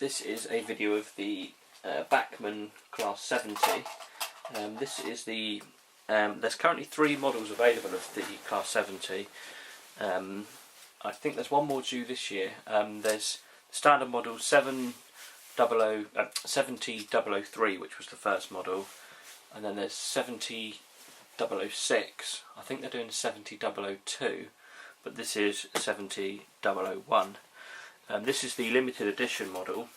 This is a video of the Bachmann Class 70. This is the there's currently 3 models available of the Class 70. I think there's one more due this year. There's standard model 70003, which was the first model, and then there's 70006. I think they're doing 70002, but this is 70001. This is the limited edition model,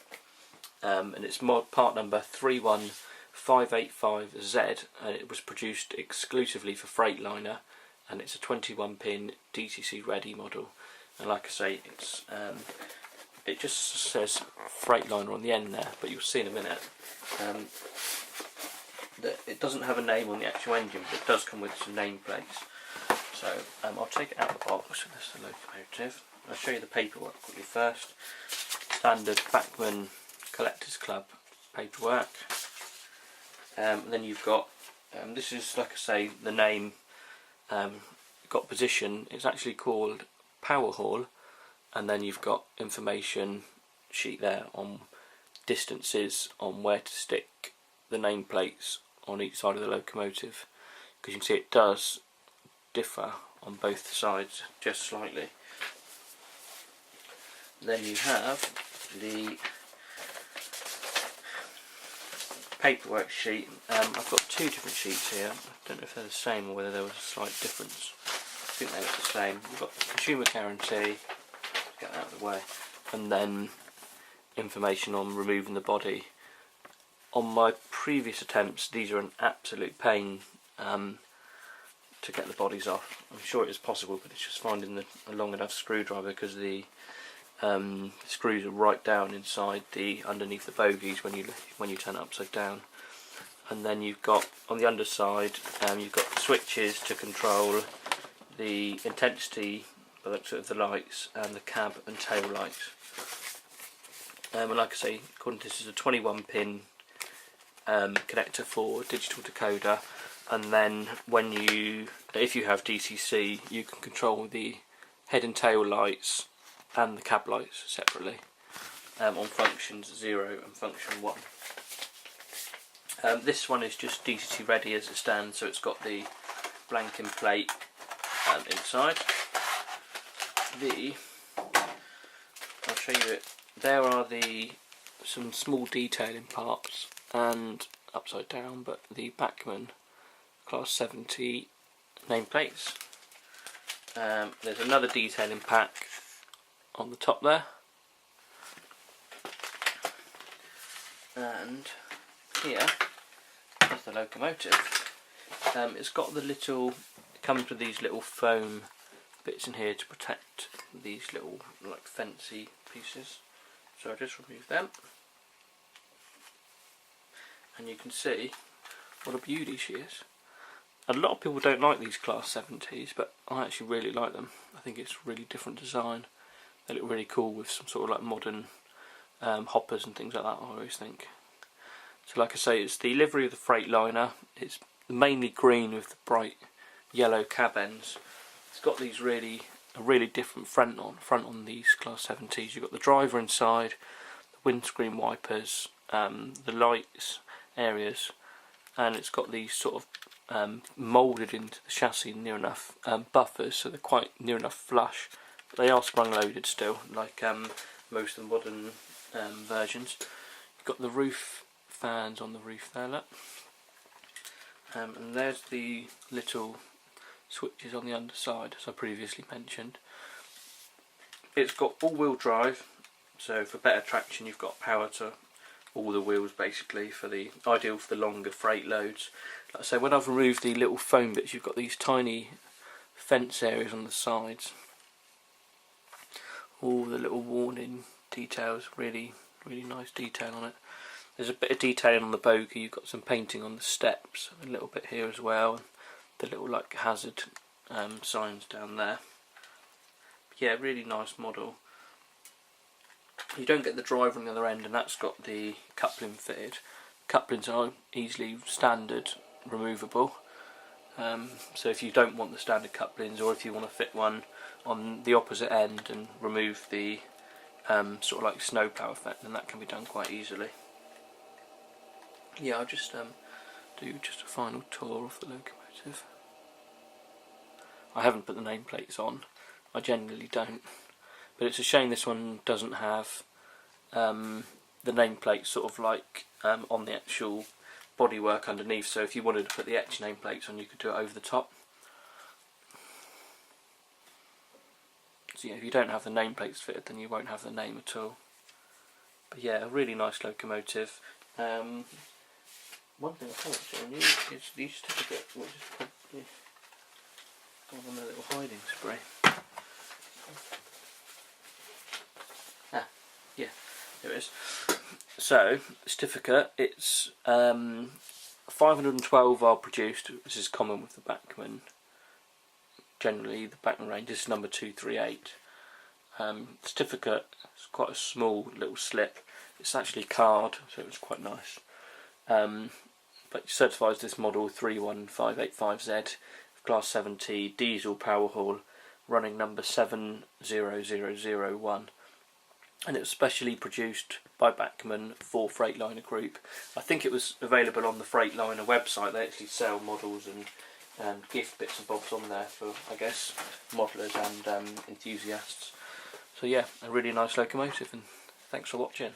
and it's part number 31585Z, and it was produced exclusively for Freightliner, and it's a 21-pin DCC ready model. And like I say, it's it just says Freightliner on the end there, but you'll see in a minute that it doesn't have a name on the actual engine, but it does come with some nameplates. So I'll take it out of the box. This is the locomotive. I'll show you the paperwork quickly first. Standard Bachmann Collectors Club paperwork. Then you've got, this is, like I say, the name, got position. It's actually called Powerhaul, and then you've got information sheet there on distances, on where to stick the nameplates on each side of the locomotive, because you can see it does differ on both sides just slightly. Then you have the paperwork sheet. I've got 2 different sheets here. I don't know if they're the same or whether there was a slight difference. I think they look the same. You've got the consumer guarantee, get that out of the way, and then information on removing the body. On my previous attempts, these are an absolute pain to get the bodies off. I'm sure it is possible, but it's just finding a long enough screwdriver, because the screws are right down inside underneath the bogies when you turn it upside down. And then you've got on the underside, you've got the switches to control the intensity, by the looks of the lights, and the cab and tail lights. And like I say, according to this is a 21-pin connector for digital decoder. And then if you have DCC, you can control the head and tail lights and the cab lights separately on functions 0 and function 1. This one is just DCC ready as it stands, so it's got the blanking plate inside. I'll show you it. There are some small detailing parts and upside down, but the Bachmann Class 70 nameplates. There's another detailing pack on the top there, and here is the locomotive. It's got it comes with these little foam bits in here to protect these little like fancy pieces, so I just remove them, and you can see what a beauty she is. A lot of people don't like these Class 70s, but I actually really like them. I think it's a really different design. They look really cool with some sort of like modern hoppers and things like that, I always think. So like I say, it's the livery of the Freightliner. It's mainly green with the bright yellow cab ends. It's got these a really different front on these Class 70s. You've got the driver inside, the windscreen wipers, the lights areas, and it's got these sort of moulded into the chassis near enough buffers, so they're quite near enough flush. But they are sprung loaded still, like most of the modern versions. You've got the roof fans on the roof there, look. And there's the little switches on the underside, as I previously mentioned. It's got all-wheel drive, so for better traction you've got power to all the wheels, basically, ideal for the longer freight loads. Like I say, when I've removed the little foam bits, you've got these tiny fence areas on the sides. All the little warning details, really nice detail on it. There's a bit of detailing on the bogie. You've got some painting on the steps, a little bit here as well, and the little like hazard signs down there. But yeah, really nice model. You don't get the driver on the other end, and that's got the coupling fitted. Couplings are easily standard removable, so if you don't want the standard couplings, or if you want to fit one on the opposite end and remove the sort of like snowplow effect, then that can be done quite easily. Yeah, I'll just do just a final tour of the locomotive. I haven't put the nameplates on, I generally don't, but it's a shame this one doesn't have the nameplates sort of like on the actual bodywork underneath, so if you wanted to put the etch nameplates on, you could do it over the top. So yeah, if you don't have the nameplates fitted, then you won't have the name at all. But yeah, a really nice locomotive. One thing I haven't shown you is the certificate, which is probably on a little hiding spray. Ah, yeah, there it is. So, certificate, it's 512 are produced, which is common with the Bachmann. Generally, the Bachmann range is number 238. Certificate is quite a small little slip. It's actually card, so it's quite nice. But it certifies this model 31585Z, Class 7T, diesel Powerhaul, running number 70001. And it was specially produced by Bachmann for Freightliner Group. I think it was available on the Freightliner website. They actually sell models and gift bits and bobs on there for, I guess, modelers and enthusiasts. So yeah, a really nice locomotive, and thanks for watching.